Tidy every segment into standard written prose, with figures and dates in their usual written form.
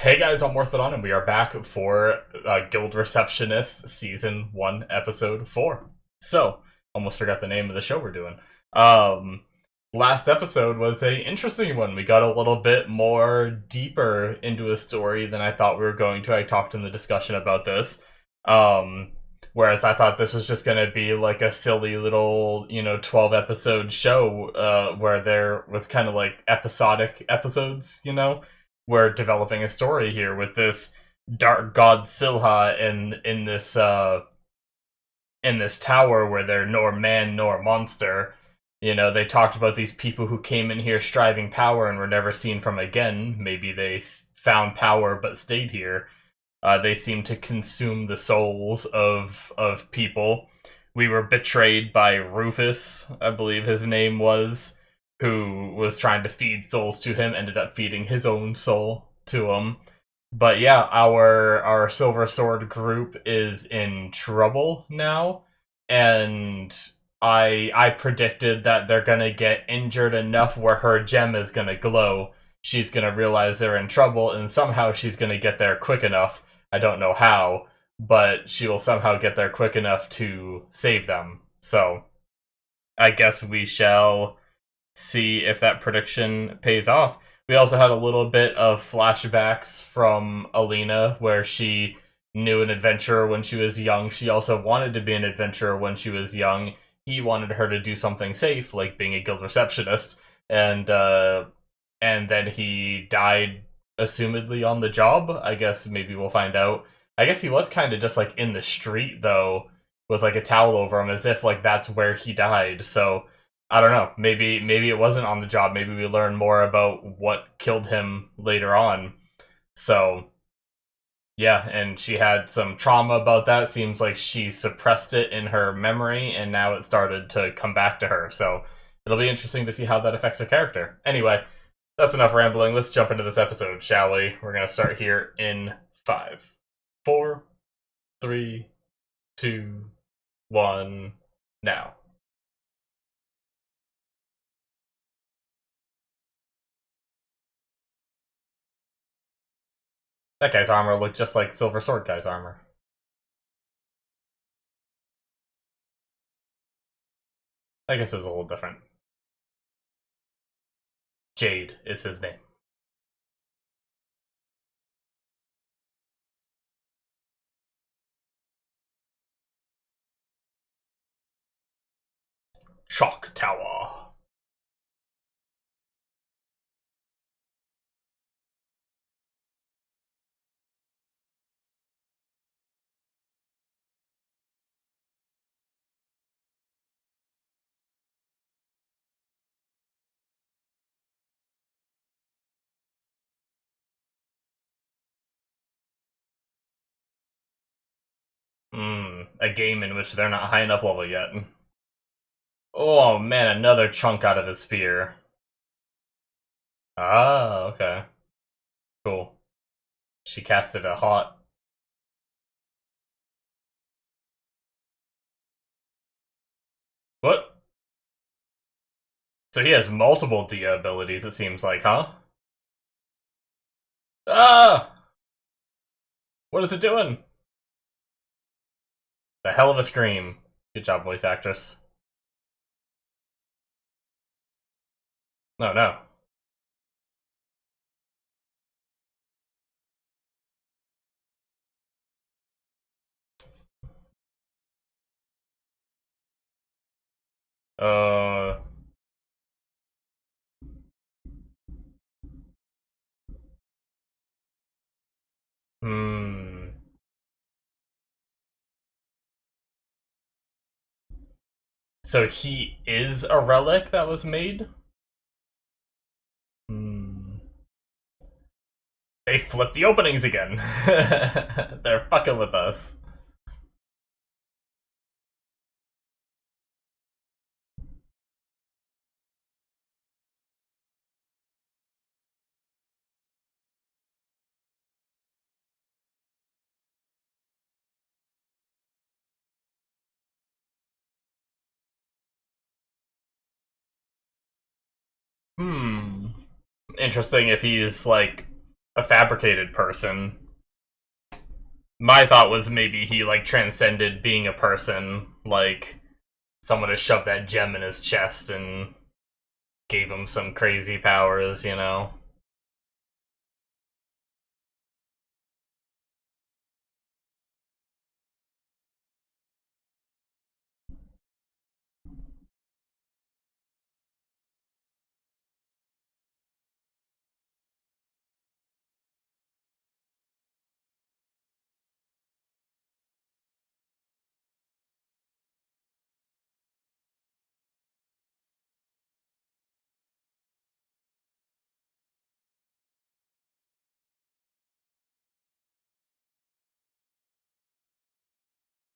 Hey guys, I'm Morthadon, and we are back for Guild Receptionist Season 1, Episode 4. So, almost forgot the name of the show we're doing. Um, Last episode was a interesting one. We got a little bit more deeper into a story than I thought we were going to. I talked in the discussion about this. Um, Whereas I thought this was just going to be like a silly little, 12 episode show where there was kind of like episodic episodes, we're developing a story here with this dark god Silha in this tower where they're nor man nor monster. They talked about these people who came in here striving power and were never seen from again. Maybe they found power but stayed here. They seem to consume the souls of people. We were betrayed by Rufus, I believe his name was, who was trying to feed souls to him, ended up feeding his own soul to him. But yeah, our Silver Sword group is in trouble now, and I predicted that they're gonna get injured enough where her gem is gonna glow. She's gonna realize they're in trouble, and somehow she's gonna get there quick enough. I don't know how, but she will somehow get there quick enough to save them. So, I guess we shall see if that prediction pays off. We also had a little bit of flashbacks from Alina where she knew an adventurer when she was young. She also wanted to be an adventurer when she was young. He wanted her to do something safe, like being a guild receptionist, and then he died, assumedly on the job. I guess maybe we'll find out. I guess he was kind of just like in the street though, with like a towel over him, as if like that's where he died. So I don't know. Maybe it wasn't on the job. Maybe we learn more about what killed him later on. So yeah, and she had some trauma about that. Seems like she suppressed it in her memory, and now it started to come back to her. So it'll be interesting to see how that affects her character. Anyway, that's enough rambling. Let's jump into this episode, shall we? We're gonna start here in 5, 4, 3, 2, 1, now. That guy's armor looked just like Silver Sword guy's armor. I guess it was a little different. Jade is his name. Chalk Tower. A game in which they're not high enough level yet. Oh man, another chunk out of his spear. Ah, okay. Cool. She casted a hot. What? So he has multiple Dia abilities, it seems like, huh? Ah! What is it doing? The hell of a scream. Good job, voice actress. No, no. Uh. Hmm. So he is a relic that was made? Hmm. They flipped the openings again. They're fucking with us. Hmm. Interesting if he's like a fabricated person. My thought was maybe he, like, transcended being a person. Like, someone has shoved that gem in his chest and gave him some crazy powers, you know?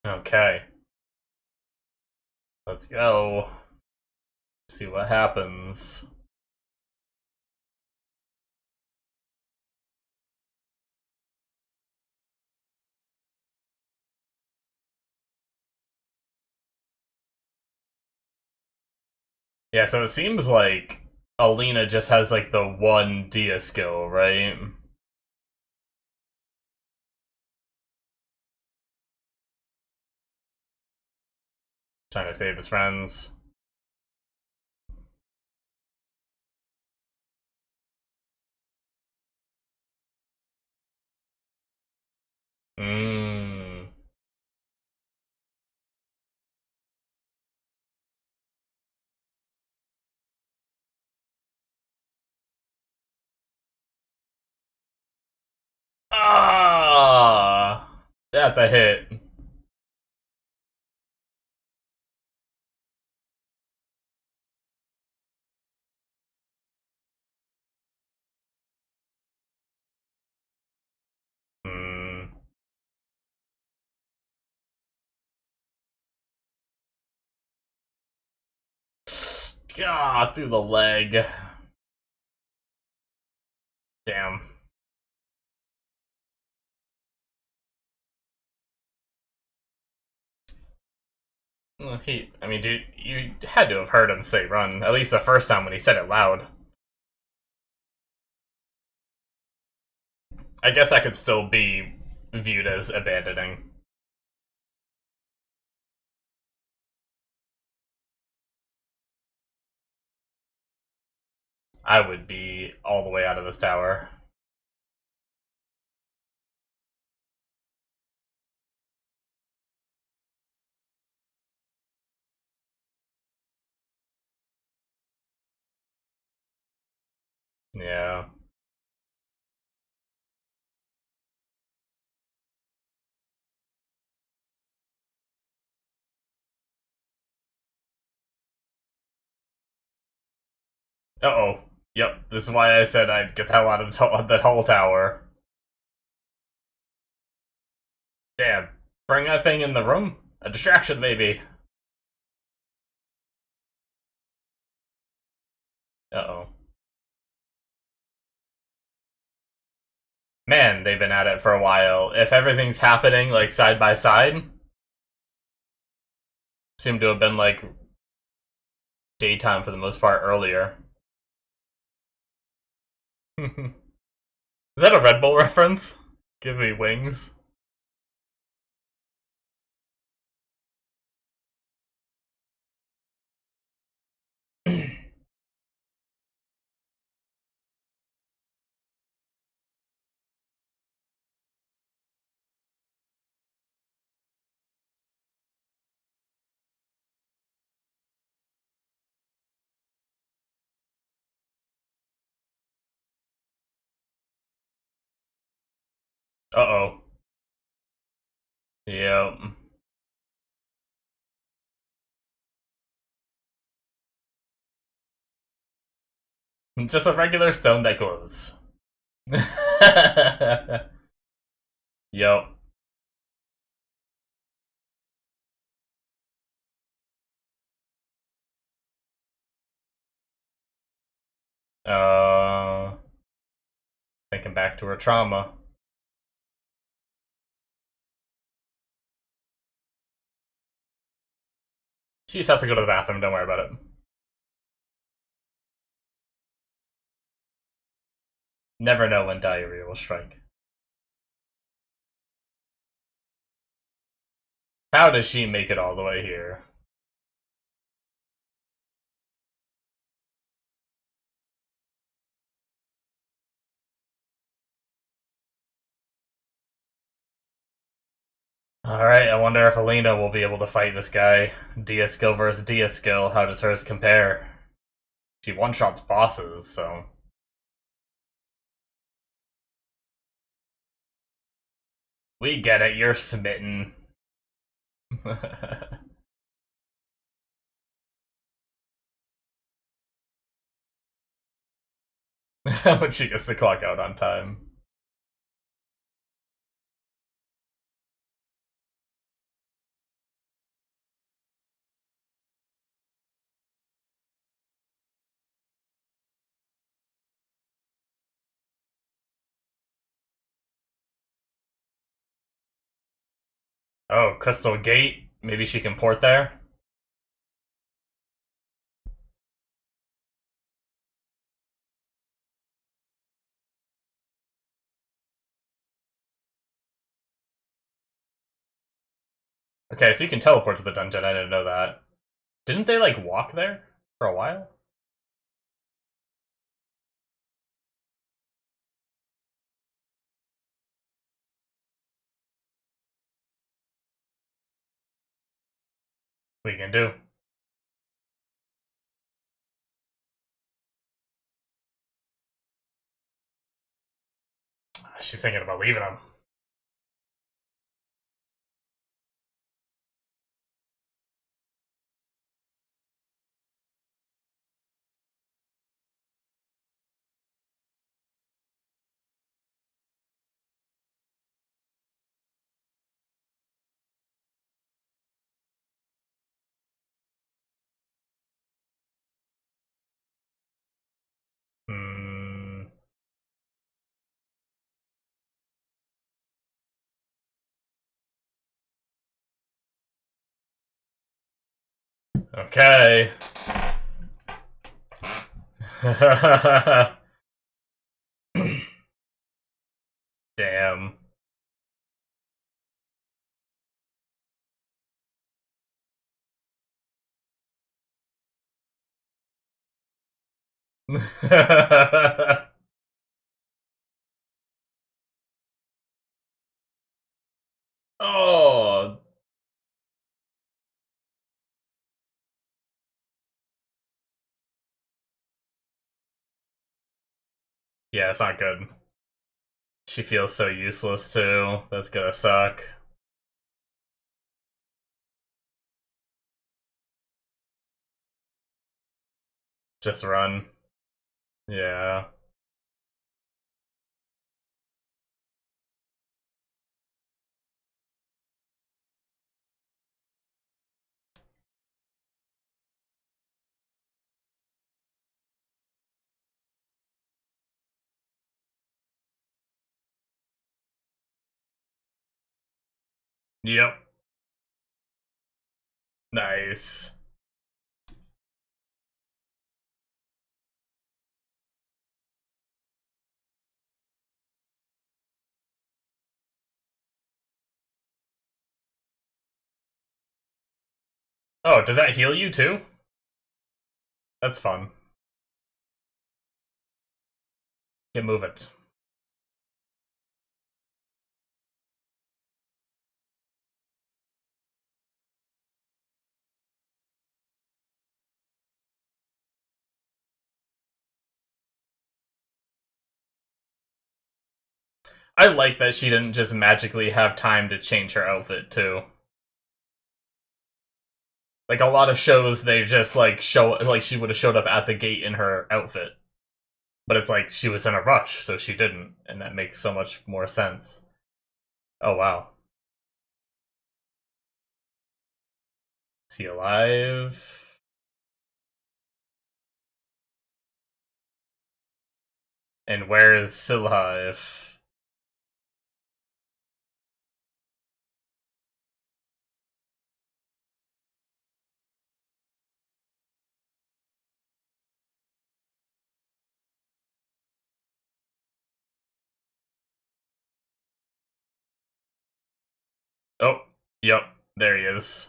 Okay. Let's go. See what happens. Yeah, so it seems like Alina just has, like, the one Dia skill, right? Trying to save his friends. Mmm. Ah! That's a hit. Hmm. God, through the leg. Damn. I mean, dude, you had to have heard him say run, at least the first time when he said it loud. I guess that could still be viewed as abandoning. I would be all the way out of this tower. Yeah. Uh-oh. Yep, this is why I said I'd get the hell out of the whole tower. Damn. Bring that thing in the room? A distraction, maybe. Uh-oh. Man, they've been at it for a while. If everything's happening, like, side by side, seem to have been, like, daytime for the most part earlier. Is that a Red Bull reference? Give me wings. Uh-oh. Yep. Just a regular stone that glows. Yep. Uh, Thinking back to her trauma. She just has to go to the bathroom, don't worry about it. Never know when diarrhea will strike. How does she make it all the way here? Alright, I wonder if Alina will be able to fight this guy. Dia skill versus Dia skill, how does hers compare? She one-shots bosses, so... We get it, you're smitten. When she gets to clock out on time. Oh, Crystal Gate? Maybe she can port there? Okay, so you can teleport to the dungeon, I didn't know that. Didn't they, like, walk there? For a while? We can do. She's thinking about leaving him. Hmm. Okay. Damn. Oh. Yeah, it's not good. She feels so useless too. That's gonna suck. Just run. Yeah. Yep. Nice. Oh, does that heal you too? That's fun. Get moving. I like that she didn't just magically have time to change her outfit too. Like a lot of shows, they just like show like she would have showed up at the gate in her outfit, but it's like she was in a rush, so she didn't, and that makes so much more sense. Oh wow, is he alive? And where is Silhive? Yep, there he is.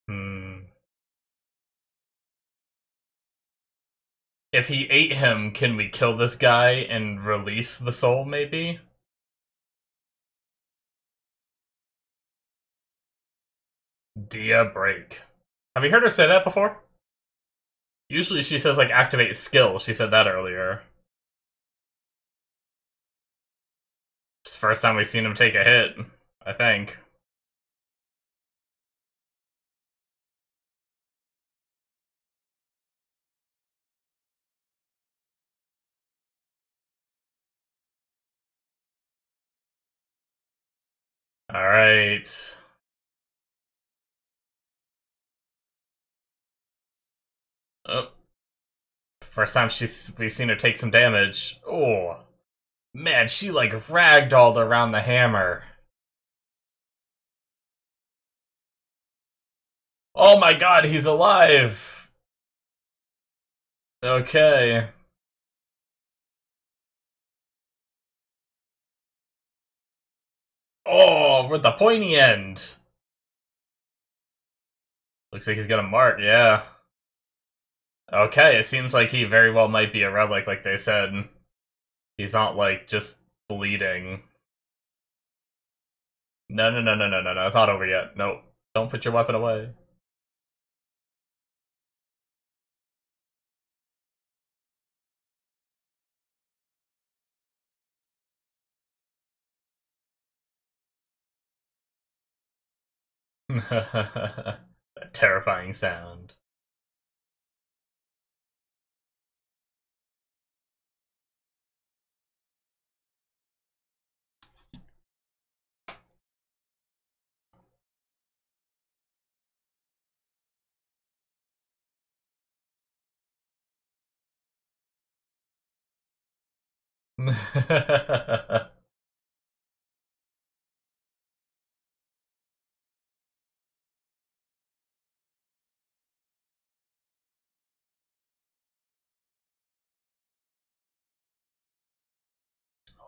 Hmm. If he ate him, can we kill this guy and release the soul, maybe? Dia break. Have you heard her say that before? Usually she says, like, activate skill. She said that earlier. It's the first time we've seen him take a hit, I think. Alright. Oh, first time we've seen her take some damage. Oh, man, she like ragdolled around the hammer. Oh my god, he's alive! Okay. Oh, with the pointy end. Looks like he's got a mark, yeah. Okay, it seems like he very well might be a relic, like they said. He's not, like, just bleeding. No, no, no, no, no, no, no, it's not over yet. Nope. Don't put your weapon away. That terrifying sound.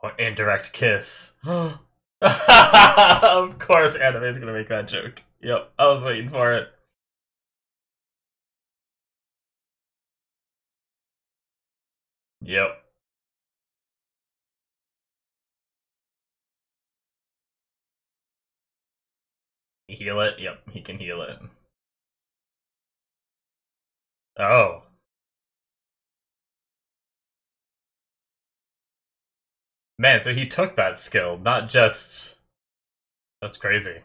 Or indirect kiss. Of course, anime's gonna make that joke. Yep, I was waiting for it. Yep. Heal it? Yep, he can heal it. Oh. Man, so he took that skill, not just... That's crazy.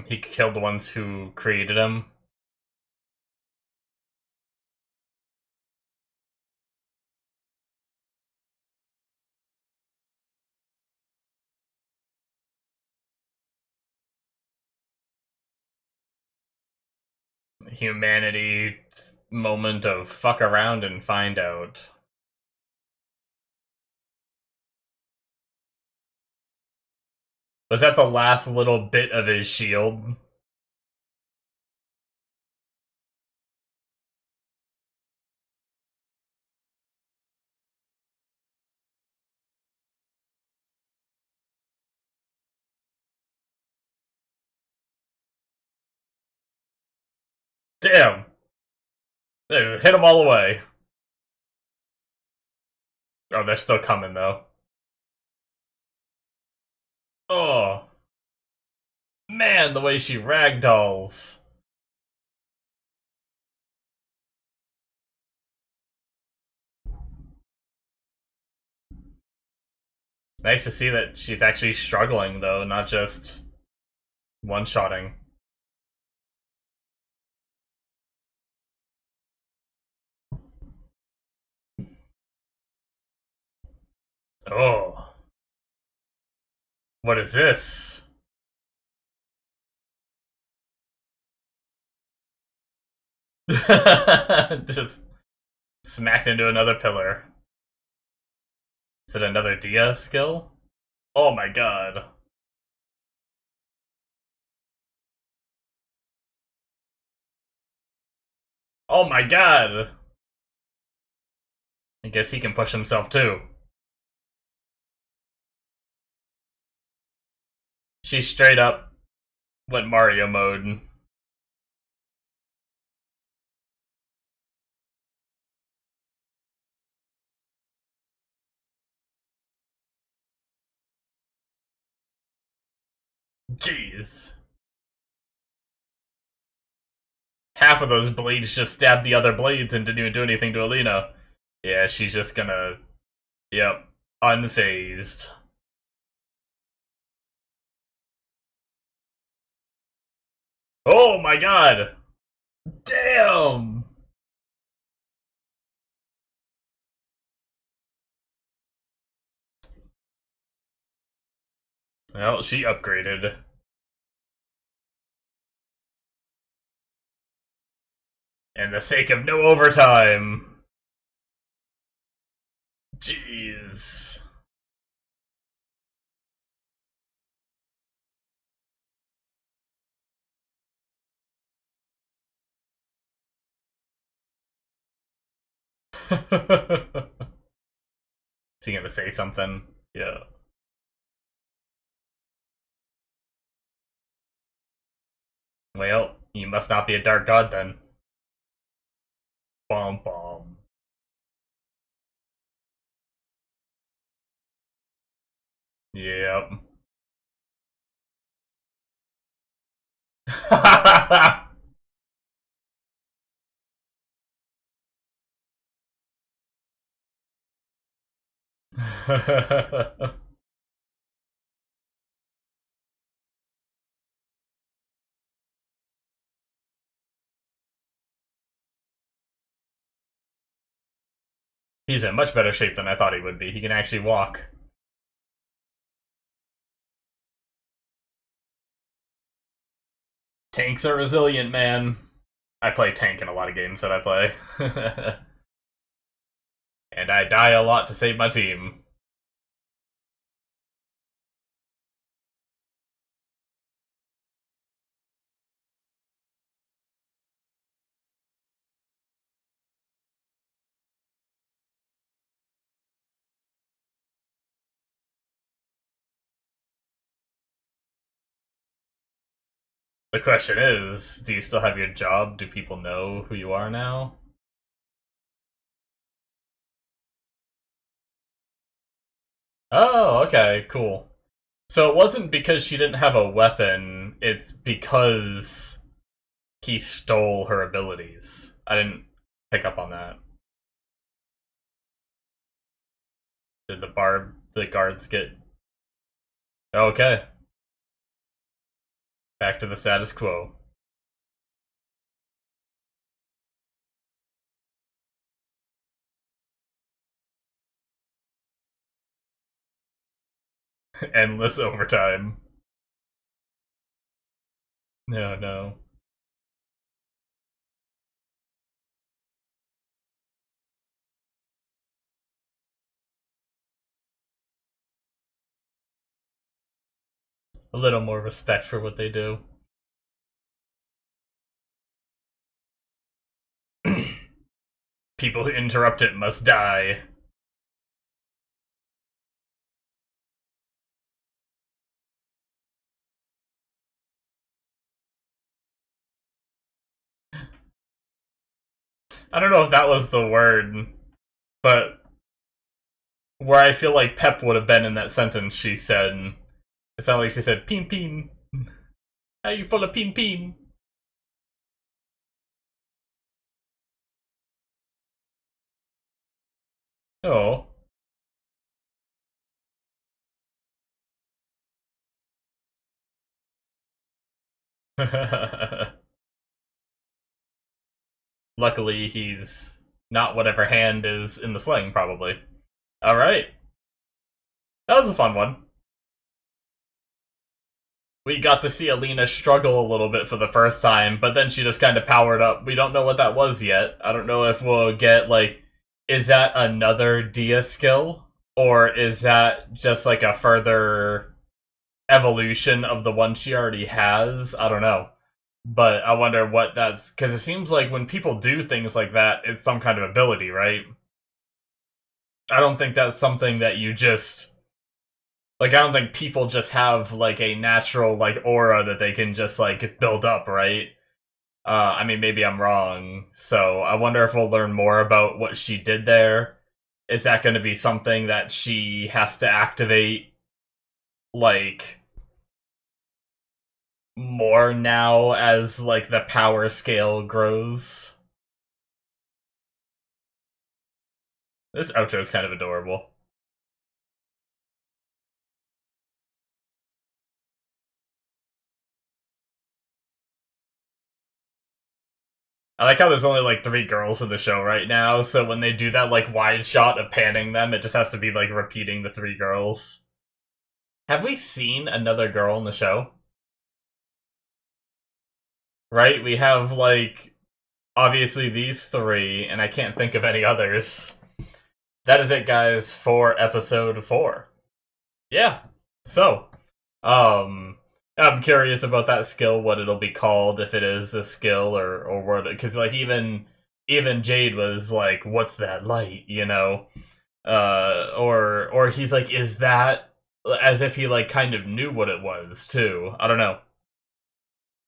He killed the ones who created him. Humanity moment of fuck around and find out. Was that the last little bit of his shield? Damn! There's hit them all away. Oh, they're still coming though. Oh, man, the way she ragdolls. Nice to see that she's actually struggling though, not just one-shotting. Oh, what is this? Just smacked into another pillar. Is it another Dia skill? Oh my god. Oh my god! I guess he can push himself too. She straight up went Mario mode. Jeez. Half of those blades just stabbed the other blades and didn't even do anything to Alina. Yeah, she's just gonna... Yep. Unfazed. Oh my god! Damn! Well, she upgraded. And the sake of no overtime. Jeez. Is he gonna say something? Yeah. Well, you must not be a dark god then. Bom bom. Yep. He's in much better shape than I thought he would be. He can actually walk. Tanks are resilient, man. I play tank in a lot of games that I play. And I die a lot to save my team. The question is, do you still have your job? Do people know who you are now? Oh, okay, cool. So it wasn't because she didn't have a weapon, it's because he stole her abilities. I didn't pick up on that. Did the guards get... Okay. Back to the status quo. Endless overtime. No, no. A little more respect for what they do. People who interrupt it must die. I don't know if that was the word, but where I feel like Pep would have been in that sentence she said. It sounded like she said, "Peen peen. How you full of peen peen?" Oh. Luckily, he's not whatever hand is in the sling, probably. Alright. That was a fun one. We got to see Alina struggle a little bit for the first time, but then she just kind of powered up. We don't know what that was yet. I don't know if we'll get, like, is that another Dia skill? Or is that just like a further evolution of the one she already has? I don't know. But I wonder what that's... Because it seems like when people do things like that, it's some kind of ability, right? I don't think that's something that you just... Like, I don't think people just have, like, a natural, like, aura that they can just, like, build up, right? I mean, maybe I'm wrong. So, I wonder if we'll learn more about what she did there. Is that going to be something that she has to activate, like, more now as, like, the power scale grows? This outro is kind of adorable. I like how there's only like 3 girls in the show right now, so when they do that like wide shot of panning them, it just has to be like repeating the 3 girls. Have we seen another girl in the show? Right? We have like obviously these 3, and I can't think of any others. That is it, guys, for episode 4. Yeah. So, um, I'm curious about that skill, what it'll be called, if it is a skill or what, because like even Jade was like, "What's that light?" You know, or he's like, "Is that?" As if he like kind of knew what it was too. I don't know.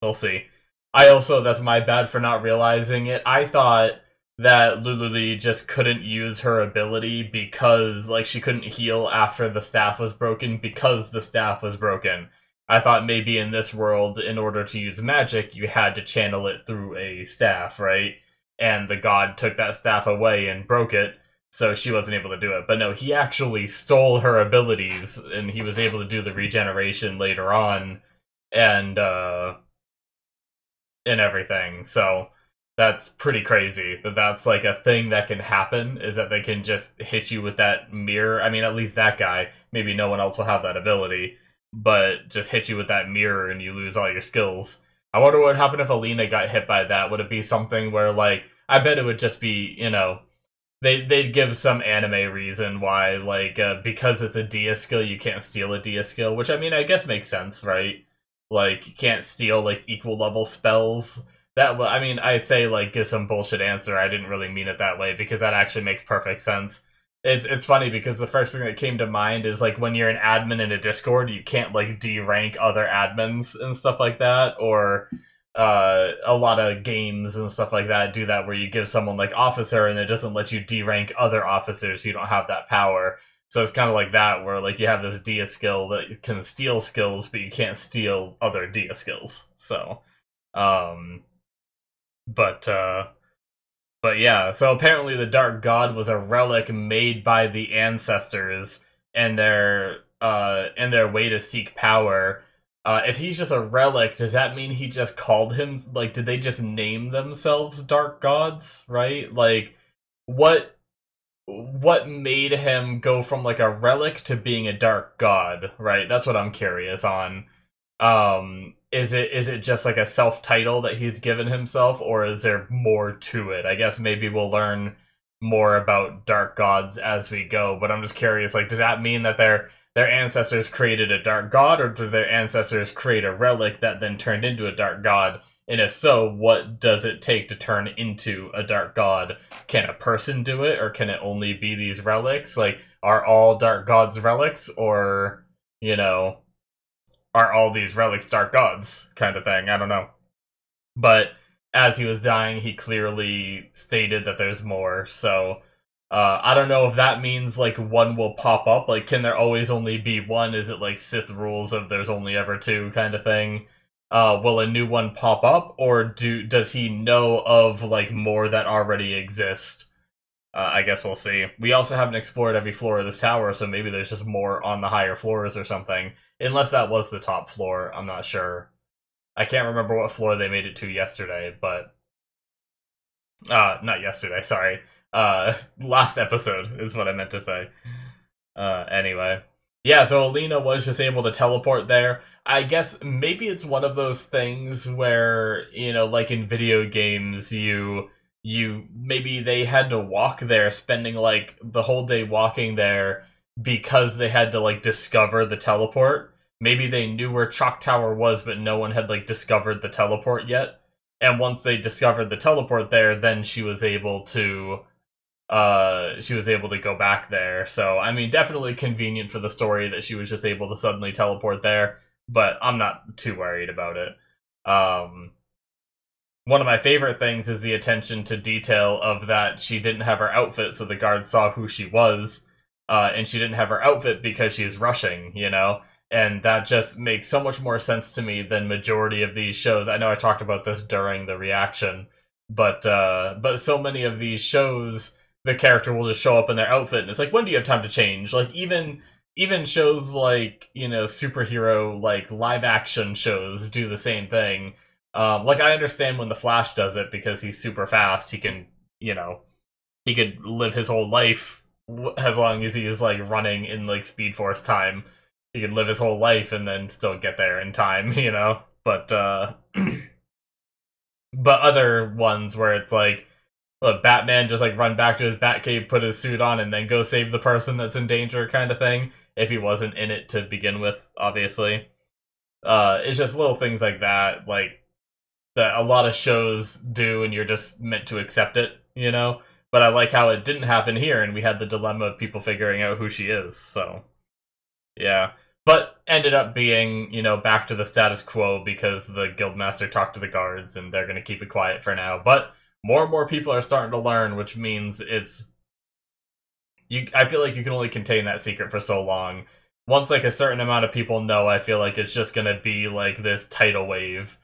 We'll see. I also, that's my bad for not realizing it. I thought that Lululi just couldn't use her ability because, like, she couldn't heal after the staff was broken because the staff was broken. I thought maybe in this world, in order to use magic, you had to channel it through a staff, right? And the god took that staff away and broke it, so she wasn't able to do it. But no, he actually stole her abilities, and he was able to do the regeneration later on, and, and everything. So that's pretty crazy that that's like a thing that can happen, is that they can just hit you with that mirror. I mean, at least that guy, maybe no one else will have that ability, but just hit you with that mirror and you lose all your skills. I wonder what would happen if Alina got hit by that. Would it be something where, like, I bet it would just be, you know, they'd give some anime reason why, like, because it's a Dia skill, you can't steal a Dia skill, which, I mean, I guess makes sense, right? Like, you can't steal, like, equal level spells. That, I mean, I say, like, give some bullshit answer, I didn't really mean it that way, because that actually makes perfect sense. It's funny, because the first thing that came to mind is, like, when you're an admin in a Discord, you can't, like, de-rank other admins and stuff like that, or a lot of games and stuff like that do that, where you give someone like officer and it doesn't let you de-rank other officers, so you don't have that power. So it's kind of like that, where like you have this Dia skill that can steal skills, but you can't steal other Dia skills. So, um, but but yeah. So apparently the Dark God was a relic made by the ancestors and their way to seek power. If he's just a relic, does that mean he just called him? Like, did they just name themselves Dark Gods? Right? Like, what what made him go from like a relic to being a dark god, right? That's what I'm curious on. Is it just like a self-title that he's given himself, or is there more to it? I guess maybe we'll learn more about dark gods as we go, but I'm just curious, like, does that mean that their ancestors created a dark god, or did their ancestors create a relic that then turned into a dark god? And if so, what does it take to turn into a dark god? Can a person do it, or can it only be these relics? Like, are all dark gods relics, or, you know, are all these relics dark gods? Kind of thing. I don't know. But as he was dying, he clearly stated that there's more, so I don't know if that means like one will pop up. Like, can there always only be one? Is it like Sith rules of there's only ever two kind of thing? Will a new one pop up, or does he know of like more that already exist? I guess we'll see. We also haven't explored every floor of this tower, so maybe there's just more on the higher floors or something. Unless that was the top floor, I'm not sure. I can't remember what floor they made it to yesterday, but not yesterday, sorry. Last episode is what I meant to say. Anyway. Yeah, so Alina was just able to teleport there. I guess maybe it's one of those things where, you know, like in video games, you maybe they had to walk there, spending like the whole day walking there, because they had to like discover the teleport. Maybe they knew where Chalk Tower was, but no one had like discovered the teleport yet. And once they discovered the teleport there, then she was able to go back there. So I mean, definitely convenient for the story that she was just able to suddenly teleport there, but I'm not too worried about it. Um, One of my favorite things is the attention to detail of that she didn't have her outfit, so the guards saw who she was, and she didn't have her outfit because she's rushing, you know? And that just makes so much more sense to me than majority of these shows. I know I talked about this during the reaction, but so many of these shows, the character will just show up in their outfit, and it's like, when do you have time to change? Like, even shows like, you know, superhero, like, live action shows do the same thing. Like, I understand when the Flash does it because he's super fast. He can, you know, he could live his whole life as long as he's like running in like Speed Force time. He could live his whole life and then still get there in time, you know. But other ones where it's like, look, Batman just like run back to his Batcave, put his suit on, and then go save the person that's in danger, kind of thing. If he wasn't in it to begin with, obviously. It's just little things like that, like, that a lot of shows do, and you're just meant to accept it, you know? But I like how it didn't happen here, and we had the dilemma of people figuring out who she is, so... yeah. But ended up being, you know, back to the status quo because the guildmaster talked to the guards, and they're gonna keep it quiet for now. But more and more people are starting to learn, which means it's... I feel like you can only contain that secret for so long. Once, like, a certain amount of people know, I feel like it's just gonna be, like, this tidal wave.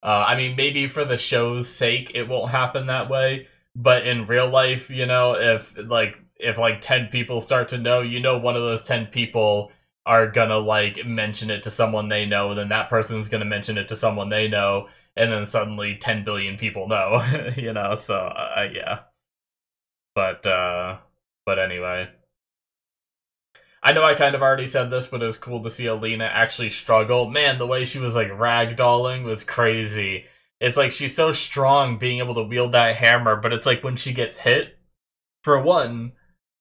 I mean, maybe for the show's sake, it won't happen that way. But in real life, you know, if 10 people start to know, you know, one of those 10 people are gonna like mention it to someone they know, then that person's gonna mention it to someone they know, and then suddenly 10 billion people know, you know. So yeah. But anyway. I know I kind of already said this, but it was cool to see Alina actually struggle. Man, the way she was, like, ragdolling was crazy. It's like, she's so strong being able to wield that hammer, but it's like when she gets hit, for one,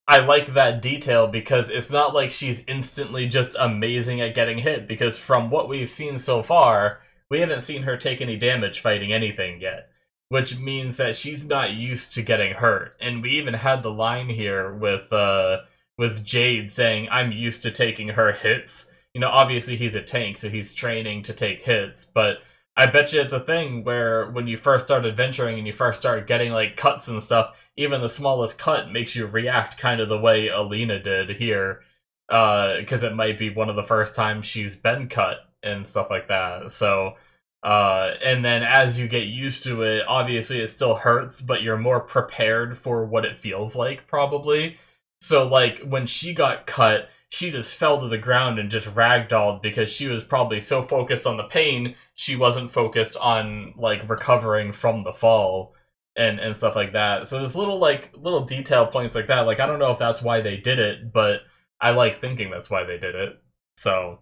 I like that detail because it's not like she's instantly just amazing at getting hit, because from what we've seen so far, we haven't seen her take any damage fighting anything yet. Which means that she's not used to getting hurt. And we even had the line here with Jade saying, I'm used to taking her hits. You know, obviously he's a tank, so he's training to take hits, but I bet you it's a thing where when you first start adventuring and you first start getting, like, cuts and stuff, even the smallest cut makes you react kind of the way Alina did here, because it might be one of the first times she's been cut and stuff like that, so... and then as you get used to it, obviously it still hurts, but you're more prepared for what it feels like, probably. So, like, when she got cut, she just fell to the ground and just ragdolled because she was probably so focused on the pain, she wasn't focused on, like, recovering from the fall and stuff like that. So there's little detail points like that. Like, I don't know if that's why they did it, but I like thinking that's why they did it. So,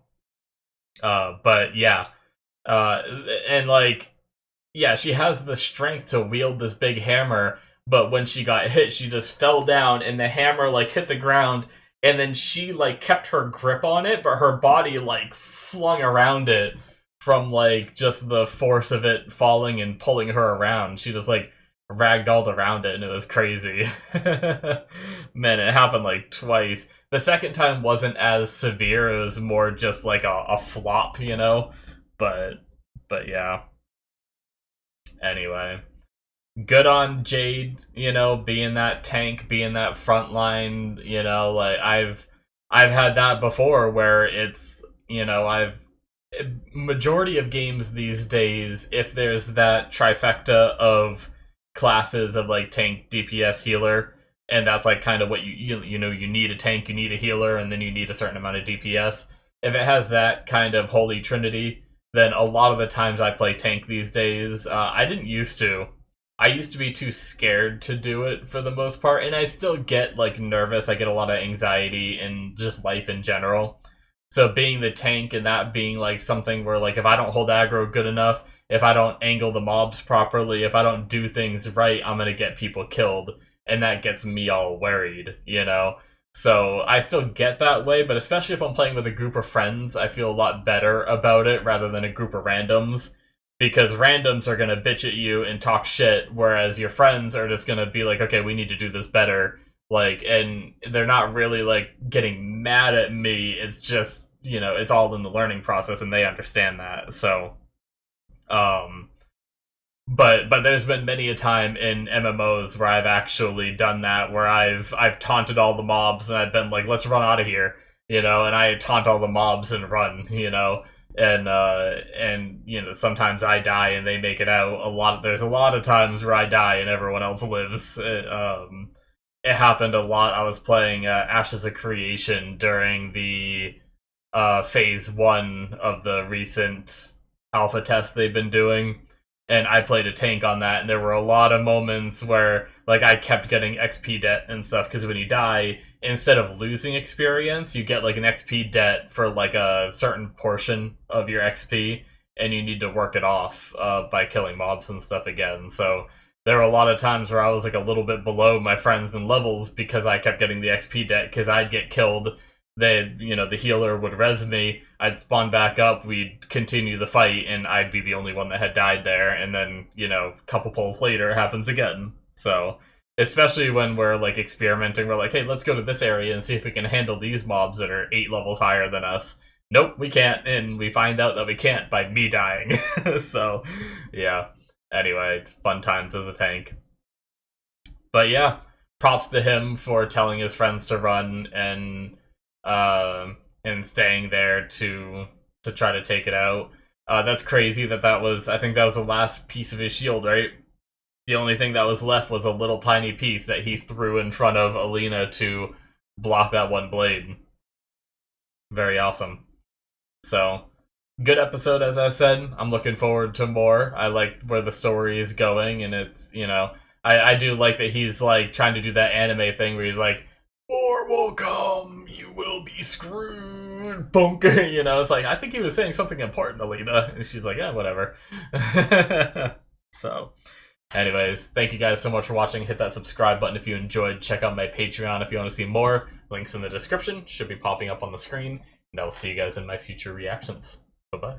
but yeah. And, like, yeah, she has the strength to wield this big hammer, but when she got hit, she just fell down, and the hammer, like, hit the ground, and then she, like, kept her grip on it, but her body, like, flung around it from, like, just the force of it falling and pulling her around. She just, like, ragdolled around it, and it was crazy. Man, it happened, like, twice. The second time wasn't as severe, it was more just, like, a flop, you know? But yeah. Anyway. Good on Jade, you know, being that tank, being that frontline, you know, like, I've had that before where it's, you know, majority of games these days, if there's that trifecta of classes of, like, tank, DPS, healer, and that's, like, kind of what you know, you need a tank, you need a healer, and then you need a certain amount of DPS. If it has that kind of holy trinity, then a lot of the times I play tank these days. I didn't used to. I used to be too scared to do it for the most part, and I still get, like, nervous. I get a lot of anxiety in just life in general. So being the tank and that being, like, something where, like, if I don't hold aggro good enough, if I don't angle the mobs properly, if I don't do things right, I'm gonna get people killed, and that gets me all worried, you know? So I still get that way, but especially if I'm playing with a group of friends, I feel a lot better about it rather than a group of randoms. Because randoms are gonna bitch at you and talk shit, whereas your friends are just gonna be like, okay, we need to do this better. Like, and they're not really, like, getting mad at me. It's just, it's all in the learning process and they understand that. So, um, but there's been many a time in MMOs where I've actually done that, where I've taunted all the mobs and I've been like, let's run out of here, and I taunt all the mobs and run, and sometimes I die and they make it out. There's a lot of times where I die and everyone else lives. It happened a lot. I was playing Ashes of Creation during the phase 1 of the recent alpha test they've been doing, and I played a tank on that, and there were a lot of moments where, like, I kept getting XP debt and stuff, because when you die, instead of losing experience, you get, like, an XP debt for, like, a certain portion of your XP, and you need to work it off by killing mobs and stuff again. So there were a lot of times where I was, like, a little bit below my friends in levels because I kept getting the XP debt, because I'd get killed, the healer would res me, I'd spawn back up, we'd continue the fight, and I'd be the only one that had died there, and then, a couple pulls later, it happens again. So, especially when we're, like, experimenting, we're like, hey, let's go to this area and see if we can handle these mobs that are 8 levels higher than us. Nope, we can't, and we find out that we can't by me dying. So, yeah. Anyway, fun times as a tank. But yeah, props to him for telling his friends to run and staying there to try to take it out. That's crazy that was, I think that was the last piece of his shield, right? The only thing that was left was a little tiny piece that he threw in front of Alina to block that one blade. Very awesome. So, good episode, as I said. I'm looking forward to more. I like where the story is going, and it's, I do like that he's, like, trying to do that anime thing where he's like, "War will come, you will be screwed, bunker." It's like, I think he was saying something important, Alina. And she's like, yeah, whatever. So, anyways, thank you guys so much for watching. Hit that subscribe button if you enjoyed. Check out my Patreon if you want to see more. Links in the description. Should be popping up on the screen. And I'll see you guys in my future reactions. Bye-bye.